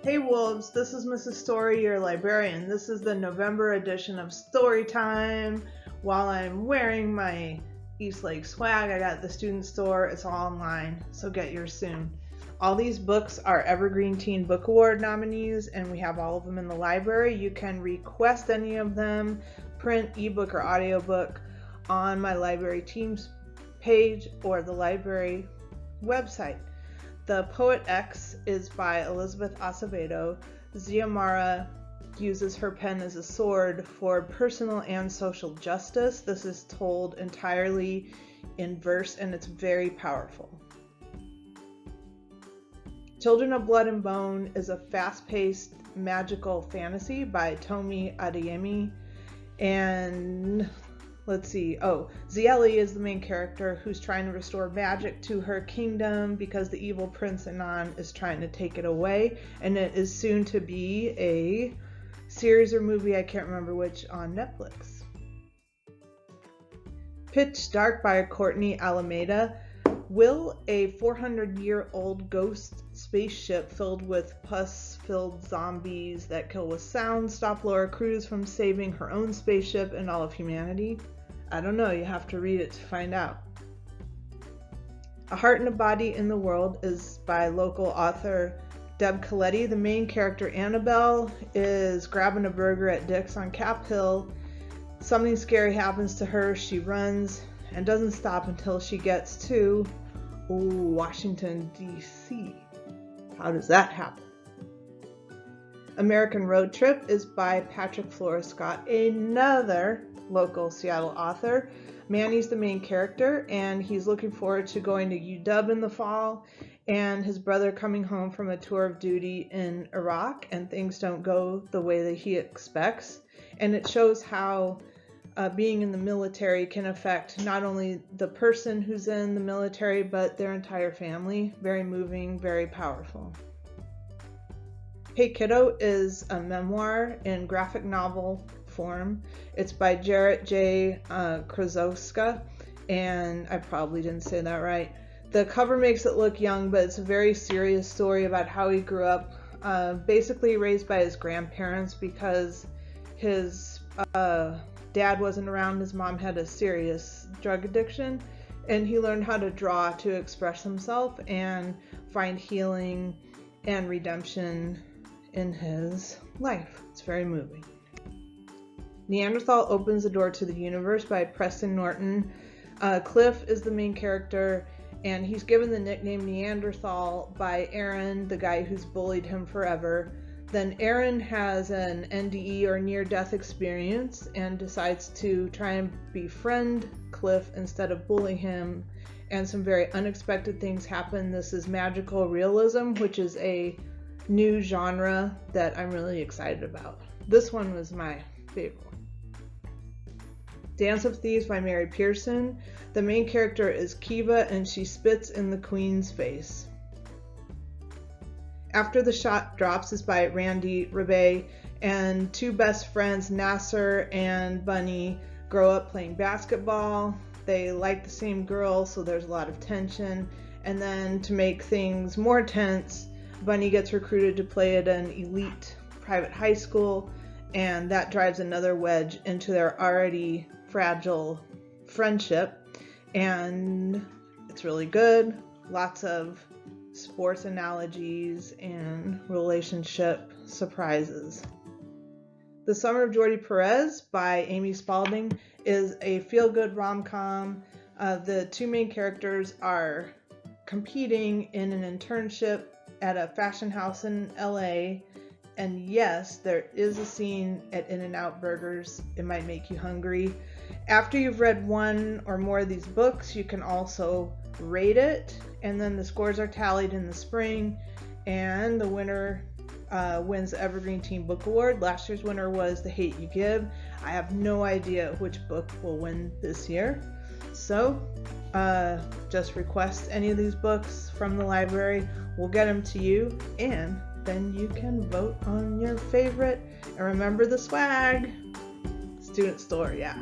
Hey Wolves, this is Mrs. Story, your librarian. This is the November edition of Storytime. While I'm wearing my Eastlake swag, I got at the student store. It's all online, so get yours soon. All these books are Evergreen Teen Book Award nominees, and we have all of them in the library. You can request any of them, print, ebook, or audiobook on my library teams page or the library website. The Poet X is by Elizabeth Acevedo. Xiomara uses her pen as a sword for personal and social justice. This is told entirely in verse and it's very powerful. Children of Blood and Bone is a fast-paced magical fantasy by Tomi Adeyemi. And let's see. Zieli is the main character who's trying to restore magic to her kingdom because the evil Prince Anon is trying to take it away. And it is soon to be a series or movie, I can't remember which, on Netflix. Pitch Dark by Courtney Alameda. Will a 400-year-old ghost spaceship filled with pus-filled zombies that kill with sound stop Laura Cruz from saving her own spaceship and all of humanity? I don't know, you have to read it to find out. A Heart and a Body in the World is by local author Deb Coletti. The main character, Annabelle, is grabbing a burger at Dick's on Cap Hill. Something scary happens to her. She runs and doesn't stop until she gets to Washington, D.C. How does that happen? American Road Trip is by Patrick Flores Scott, another local Seattle author. Manny's the main character, and he's looking forward to going to UW in the fall, and his brother coming home from a tour of duty in Iraq, and things don't go the way that he expects. And it shows how being in the military can affect not only the person who's in the military, but their entire family. Very moving, very powerful. Hey Kiddo is a memoir in graphic novel form. It's by Jarrett J. Krozowska, and I probably didn't say that right. The cover makes it look young, but it's a very serious story about how he grew up, basically raised by his grandparents because his dad wasn't around. His mom had a serious drug addiction, and he learned how to draw to express himself and find healing and redemption in his life. It's very moving. Neanderthal Opens the Door to the Universe by Preston Norton. Cliff is the main character, and he's given the nickname Neanderthal by Aaron, the guy who's bullied him forever. Then Aaron has an NDE or near-death experience and decides to try and befriend Cliff instead of bully him, and some very unexpected things happen. This is magical realism, which is a new genre that I'm really excited about. This one was my favorite one. Dance of Thieves by Mary Pearson. The main character is Kiva, and she spits in the queen's face. After the Shot Drops is by Randy Rebay, and two best friends, Nasser and Bunny, grow up playing basketball. They like the same girl, so there's a lot of tension. And then to make things more tense, Bunny gets recruited to play at an elite private high school, and that drives another wedge into their already fragile friendship. And it's really good. Lots of sports analogies and relationship surprises. The Summer of Jordi Perez by Amy Spalding is a feel-good rom-com. The two main characters are competing in an internship at a fashion house in LA. And yes, there is a scene at In-N-Out Burgers. It might make you hungry. After you've read one or more of these books, you can also rate it, and then the scores are tallied in the spring, and the winner wins the Evergreen Teen Book Award. Last year's winner was The Hate You Give. I have no idea which book will win this year, so just request any of these books from the library. We'll get them to you, and then you can vote on your favorite. And remember the swag. Student store, yeah.